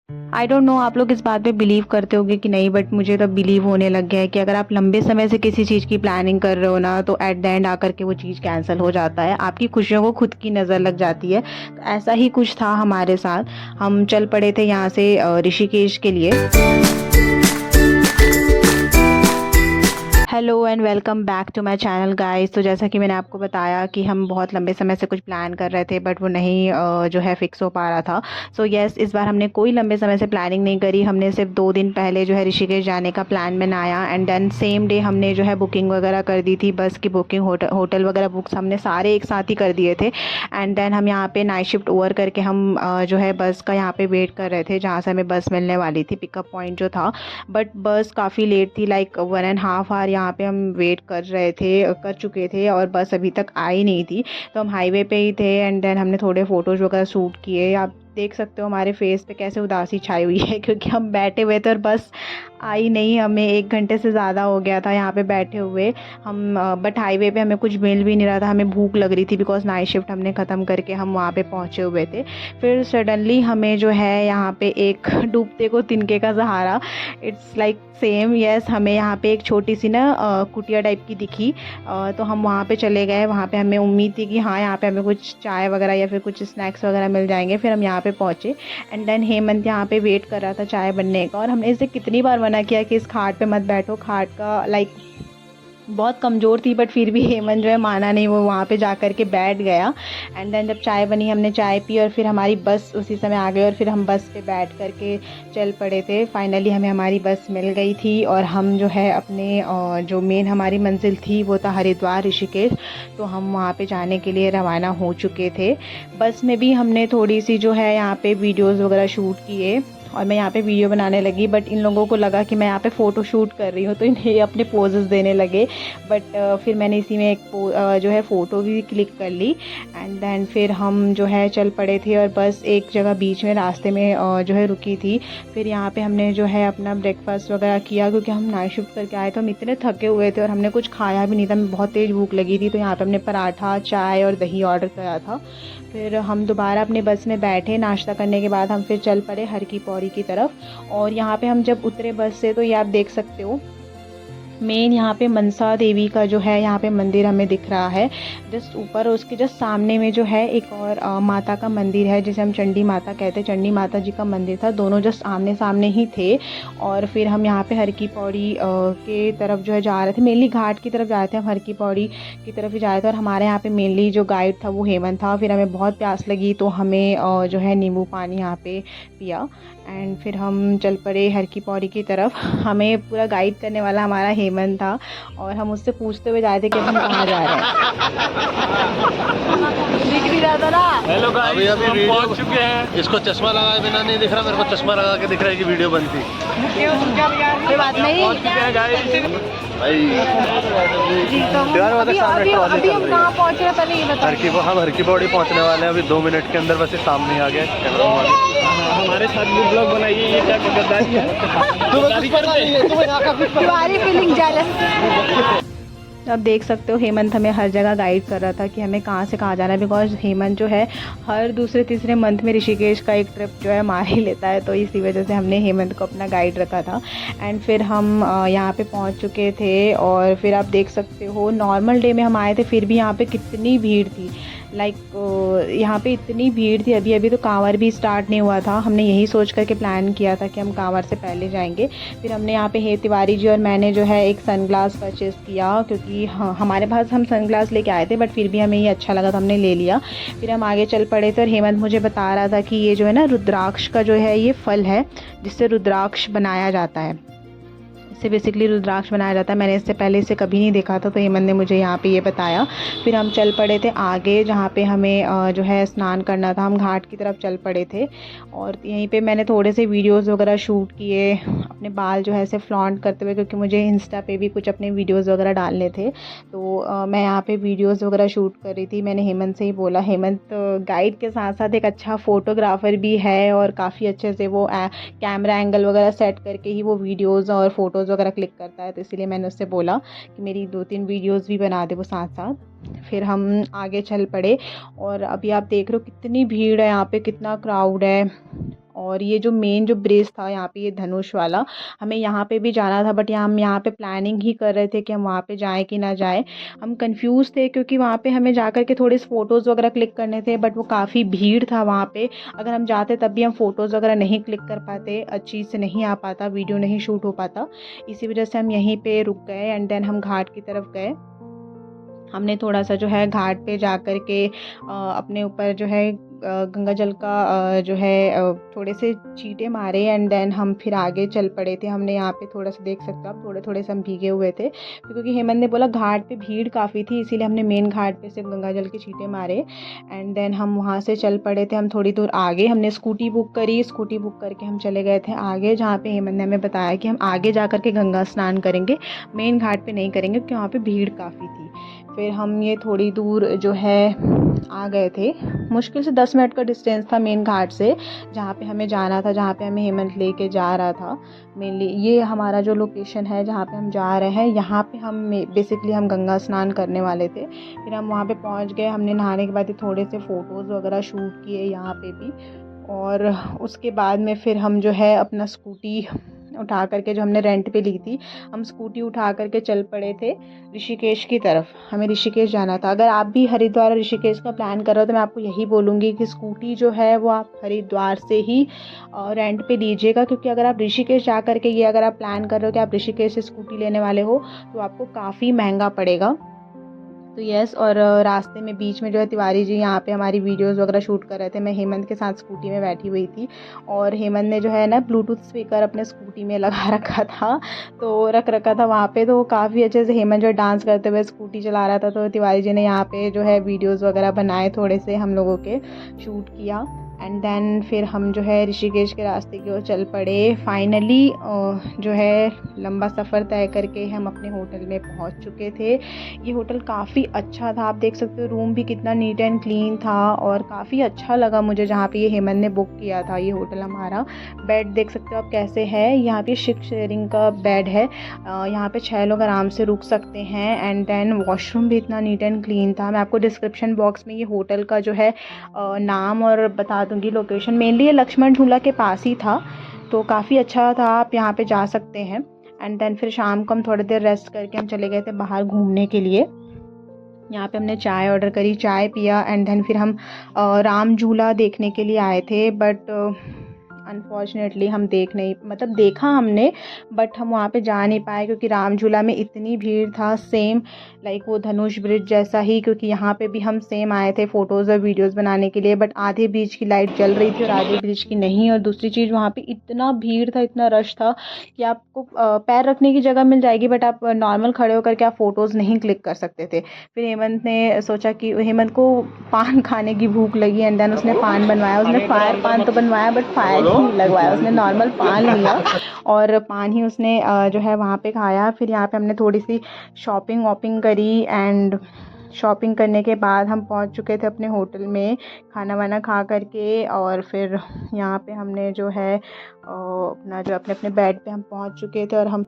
I don't know आप लोग इस बात पे बिलीव करते होगे कि नहीं, बट मुझे तो बिलीव होने लग गया है कि अगर आप लंबे समय से किसी चीज़ की प्लानिंग कर रहे हो ना, तो एट द एंड आकर के वो चीज़ कैंसिल हो जाता है, आपकी खुशियों को खुद की नज़र लग जाती है। तो ऐसा ही कुछ था हमारे साथ। हम चल पड़े थे यहाँ से ऋषिकेश के लिए। Hello and welcome back to my channel guys. तो जैसा कि मैंने आपको बताया कि हम बहुत लंबे समय से कुछ प्लान कर रहे थे, बट वो नहीं जो है फिक्स हो पा रहा था। सो यस, इस बार हमने कोई लंबे समय से प्लानिंग नहीं करी। हमने सिर्फ 2 दिन पहले जो है ऋषिकेश जाने का प्लान बनाया, एंड देन सेम डे हमने जो है बुकिंग वगैरह कर दी थी। बस की बुकिंग, होटल वगैरह बुक्स हमने सारे एक साथ ही कर दिए थे। एंड देन हम यहाँ पे नाइट शिफ्ट ओवर करके हम जो है बस का यहाँ पे वेट कर रहे थे, जहाँ से हमें बस मिलने वाली थी, पिकअप पॉइंट जो था। बट बस काफ़ी लेट थी, लाइक 1.5 आवर यहाँ पे हम वेट कर चुके थे, और बस अभी तक आई नहीं थी। तो हम हाईवे पे ही थे, एंड देन हमने थोड़े फ़ोटोज़ वगैरह शूट किए। आप देख सकते हो हमारे फेस पे कैसे उदासी छाई हुई है, क्योंकि हम बैठे हुए थे और बस आई नहीं। हमें 1 घंटे से ज़्यादा हो गया था यहाँ पे बैठे हुए हम। बट हाईवे पे हमें कुछ मिल भी नहीं रहा था, हमें भूख लग रही थी, बिकॉज नाइट शिफ्ट हमने ख़त्म करके हम वहाँ पे पहुँचे हुए थे। फिर सडनली हमें जो है यहाँ पे एक डूबते को तिनके का सहारा, इट्स लाइक सेम यस, हमें यहाँ पे एक छोटी सी ना कुटिया टाइप की दिखी। तो हम वहाँ पे चले गए। वहाँ पे हमें उम्मीद थी कि हाँ, यहाँ पे हमें कुछ चाय वगैरह या फिर कुछ स्नैक्स वगैरह मिल जाएंगे। फिर हम यहाँ पे पहुँचे, एंड देन हेमंत यहाँ पे वेट कर रहा था चाय बनने का, और हमने इसे कितनी बार मना किया कि इस खाट पे मत बैठो। खाट का लाइक बहुत कमज़ोर थी, बट फिर भी हेमंत जो है माना नहीं, वो वहाँ पे जा कर के बैठ गया। एंड देन जब चाय बनी, हमने चाय पी, और फिर हमारी बस उसी समय आ गई, और फिर हम बस पे बैठ कर के चल पड़े थे। फाइनली हमें हमारी बस मिल गई थी, और हम जो है अपने जो मेन हमारी मंजिल थी वो था हरिद्वार, ऋषिकेश। तो हम वहाँ पे जाने के लिए रवाना हो चुके थे। बस में भी हमने थोड़ी सी जो है यहाँ पे वीडियोज़ वगैरह शूट किए, और मैं यहाँ पे वीडियो बनाने लगी। बट इन लोगों को लगा कि मैं यहाँ पे फ़ोटो शूट कर रही हूँ, तो इन्हें अपने पोजेस देने लगे। बट फिर मैंने इसी में एक जो है फ़ोटो भी क्लिक कर ली। एंड देन फिर हम जो है चल पड़े थे, और बस एक जगह बीच में रास्ते में जो है रुकी थी। फिर यहाँ पे हमने जो है अपना ब्रेकफास्ट वगैरह किया, क्योंकि हम नाइट शिफ्ट करके आए तो हम इतने थके हुए थे, और हमने कुछ खाया भी नहीं था। हमें बहुत तेज़ भूख लगी थी, तो यहाँ पे हमने पराठा, चाय और दही ऑर्डर करा था। फिर हम दोबारा अपने बस में बैठे। नाश्ता करने के बाद हम फिर चल पड़े हर की पौड़ी की तरफ। और यहाँ पे हम जब उतरे बस से, तो ये आप देख सकते हो मेन यहाँ पे मनसा देवी का जो है यहाँ पे मंदिर हमें दिख रहा है जस्ट ऊपर। उसके जस्ट सामने में जो है एक और माता का मंदिर है, जिसे हम चंडी माता कहते हैं। चंडी माता जी का मंदिर था, दोनों जस्ट आमने सामने ही थे। और फिर हम यहाँ पे हर की पौड़ी के तरफ जो है जा रहे थे, मेनली घाट की तरफ जा रहे थे। हम हर की पौड़ी की तरफ ही जा रहे थे, और हमारे यहाँ पे मेनली जो गाइड था वो हेमंत था। फिर हमें बहुत प्यास लगी, तो हमें जो है नींबू पानी यहाँ पे पिया। एंड फिर हम चल पड़े हर की पौड़ी की तरफ। हमें पूरा गाइड करने वाला हमारा हेमंत था, और हम उससे पूछते हुए जा रहे थे कि हम कहाँ जा रहे हैं। दिख भी रहा था ना। हेलो गाइस, अभी हम पहुंच चुके हैं। इसको चश्मा लगाए बिना नहीं दिख रहा, मेरे को चश्मा लगा के दिख रहा है कि वीडियो बनती। कोई बात नहीं। पहुंच चुके हैं गाइस। भाई जी, तो अभी हम कहाँ पहुँचे हैं पहले ये बताइए। हम हर की पौड़ी पहुंचने वाले हैं अभी 2 मिनट के अंदर। बस ये सामने ही आ गए कैमरा वाले। हमारे साथ भी ब्लॉग बनाइए। ये क्या गद्दारी है? तुम्हारी फीलिंग जेलस। आप देख सकते हो हेमंत हमें हर जगह गाइड कर रहा था कि हमें कहाँ से कहाँ जाना है, बिकॉज हेमंत जो है हर दूसरे तीसरे मंथ में ऋषिकेश का एक ट्रिप जो है मार ही लेता है। तो इसी वजह से हमने हेमंत को अपना गाइड रखा था। एंड फिर हम यहाँ पे पहुँच चुके थे, और फिर आप देख सकते हो नॉर्मल डे में हम आए थे, फिर भी यहाँ पे कितनी भीड़ थी। लाइक यहाँ पे इतनी भीड़ थी। अभी अभी तो कांवर भी स्टार्ट नहीं हुआ था। हमने यही सोच करके प्लान किया था कि हम कांवर से पहले जाएंगे। फिर हमने यहाँ पे हे तिवारी जी और मैंने जो है एक सनग्लास परचेज़ किया, क्योंकि हमारे पास हम सनग्लास लेके आए थे, बट फिर भी हमें ये अच्छा लगा तो हमने ले लिया। फिर हम आगे चल पड़े थे, और हेमंत मुझे बता रहा था कि ये जो है ना रुद्राक्ष का जो है ये फल है, जिससे रुद्राक्ष बनाया जाता है। इससे बेसिकली रुद्राक्ष बनाया जाता है। मैंने इससे पहले इसे कभी नहीं देखा था, तो हेमंत ने मुझे यहाँ पे ये बताया। फिर हम चल पड़े थे आगे, जहाँ पे हमें जो है स्नान करना था। हम घाट की तरफ चल पड़े थे, और यहीं पे मैंने थोड़े से वीडियोस वगैरह शूट किए, अपने बाल जो है ऐसे फ्लॉन्ट करते हुए, क्योंकि मुझे इंस्टा पे भी कुछ अपने वीडियोज़ वगैरह डालने थे। तो मैं यहाँ पे वीडियोज़ वगैरह शूट कर रही थी। मैंने हेमंत से ही बोला, हेमंत गाइड के साथ साथ एक अच्छा फ़ोटोग्राफ़र भी है, और काफ़ी अच्छे से वो कैमरा एंगल वगैरह सेट करके ही वो वीडियोज़ और फ़ोटोज़ वगैरह क्लिक करता है। तो इसलिए मैंने उससे बोला कि मेरी 2-3 वीडियोज़ भी बना दे वो साथ साथ। फिर हम आगे चल पड़े, और अभी आप देख रहे हो कितनी भीड़ है यहाँ पे, कितना क्राउड है। और ये जो मेन जो ब्रिज था यहाँ पे, ये धनुष वाला, हमें यहाँ पे भी जाना था, बट हम यहाँ पे प्लानिंग ही कर रहे थे कि हम वहाँ पे जाएँ कि ना जाएँ। हम कंफ्यूज थे क्योंकि वहाँ पे हमें जा कर के थोड़े फ़ोटोज़ वगैरह क्लिक करने थे, बट वो काफ़ी भीड़ था वहाँ पे। अगर हम जाते तब भी हम फ़ोटोज़ वगैरह नहीं क्लिक कर पाते, अच्छी से नहीं आ पाता, वीडियो नहीं शूट हो पाता। इसी वजह से हम यहीं पे रुक गए एंड देन हम घाट की तरफ गए। हमने थोड़ा सा जो है घाट पे जा कर के अपने ऊपर जो है गंगा जल का जो है थोड़े से छींटे मारे एंड देन हम फिर आगे चल पड़े थे। हमने यहाँ पे थोड़ा सा देख सकते हो आप, थोड़े थोड़े से हम भीगे हुए थे क्योंकि हेमंत ने बोला घाट पे भीड़ काफ़ी थी, इसीलिए हमने मेन घाट पे सिर्फ गंगा जल के छींटे मारे एंड देन हम वहाँ से चल पड़े थे। हम थोड़ी दूर आगे हमने स्कूटी बुक करी, स्कूटी बुक करके हम चले गए थे आगे, जहाँ पे हेमंत ने हमें बताया कि हम आगे जा कर के गंगा स्नान करेंगे, मेन घाट पे नहीं करेंगे क्योंकि वहाँ पे भीड़ काफ़ी थी। फिर हम ये थोड़ी दूर जो है आ गए थे, मुश्किल से 10 मिनट का डिस्टेंस था मेन घाट से, जहाँ पे हमें जाना था, जहाँ पे हमें हेमंत लेके जा रहा था। मेनली ये हमारा जो लोकेशन है जहाँ पे हम जा रहे हैं, यहाँ पे हम बेसिकली हम गंगा स्नान करने वाले थे। फिर हम वहाँ पे पहुँच गए, हमने नहाने के बाद थोड़े से फ़ोटोज़ वगैरह शूट किए यहाँ पे भी, और उसके बाद में फिर हम जो है अपना स्कूटी उठा करके, जो हमने रेंट पे ली थी, हम स्कूटी उठा करके चल पड़े थे ऋषिकेश की तरफ। हमें ऋषिकेश जाना था। अगर आप भी हरिद्वार और ऋषिकेश का प्लान कर रहे हो तो मैं आपको यही बोलूँगी कि स्कूटी जो है वो आप हरिद्वार से ही रेंट पे लीजिएगा, क्योंकि अगर आप ऋषिकेश जा करके ये अगर आप प्लान कर रहे हो कि आप ऋषिकेश से स्कूटी लेने वाले हो तो आपको काफ़ी महंगा पड़ेगा। तो यस, और रास्ते में बीच में जो है तिवारी जी यहाँ पे हमारी वीडियोस वगैरह शूट कर रहे थे। मैं हेमंत के साथ स्कूटी में बैठी हुई थी और हेमंत ने जो है ना ब्लूटूथ स्पीकर अपने स्कूटी में लगा रखा था, तो रख रखा था वहाँ पे, तो काफ़ी अच्छे से हेमंत जो डांस करते हुए स्कूटी चला रहा था। तो तिवारी जी ने यहाँ पे जो है वीडियोज़ वगैरह बनाए, थोड़े से हम लोगों के शूट किया एंड देन फिर हम जो है ऋषिकेश के रास्ते की ओर चल पड़े। फाइनली जो है लंबा सफ़र तय करके हम अपने होटल में पहुंच चुके थे। ये होटल काफ़ी अच्छा था, आप देख सकते हो रूम भी कितना नीट एंड क्लीन था और काफ़ी अच्छा लगा मुझे जहाँ पे ये हेमंत ने बुक किया था ये होटल हमारा। बेड देख सकते हो आप कैसे है, यहाँ पे 6 शेयरिंग का बेड है, यहाँ पे 6 लोग आराम से रुक सकते हैं एंड देन वॉशरूम भी इतना नीट एंड क्लीन था। मैं आपको डिस्क्रिप्शन बॉक्स में ये होटल का जो है नाम और बता दूंगी लोकेशन। मेनली ये लक्ष्मण झूला के पास ही था, तो काफ़ी अच्छा था, आप यहाँ पे जा सकते हैं। एंड देन फिर शाम को हम थोड़ी देर रेस्ट करके हम चले गए थे बाहर घूमने के लिए। यहाँ पे हमने चाय ऑर्डर करी, चाय पिया एंड देन फिर हम राम झूला देखने के लिए आए थे, बट अनफॉर्चुनेटली हम देखा हमने, बट हम वहाँ पे जा नहीं पाए क्योंकि राम झूला में इतनी भीड़ था, सेम लाइक वो धनुष ब्रिज जैसा ही, क्योंकि यहाँ पे भी हम सेम आए थे फ़ोटोज़ और वीडियोज़ बनाने के लिए, बट आधे ब्रिज की लाइट जल रही थी और आधे ब्रिज की नहीं। और दूसरी चीज़ वहाँ पे इतना भीड़ था, इतना रश था कि आपको पैर रखने की जगह मिल जाएगी बट आप नॉर्मल खड़े होकर के आप फ़ोटोज़ नहीं क्लिक कर सकते थे। फिर हेमंत ने सोचा कि हेमंत को पान खाने की भूख लगी एंड देन उसने पान बनवाया, उसने फायर पान तो बनवाया बट फायर नहीं लगवाया, उसने नॉर्मल पान लिया और पान ही उसने जो है वहाँ पे खाया। फिर यहाँ पे हमने थोड़ी सी शॉपिंग वॉपिंग करी एंड शॉपिंग करने के बाद हम पहुँच चुके थे अपने होटल में खाना वाना खा करके, और फिर यहाँ पे हमने जो है अपना जो अपने अपने बेड पे हम पहुँच चुके थे और हम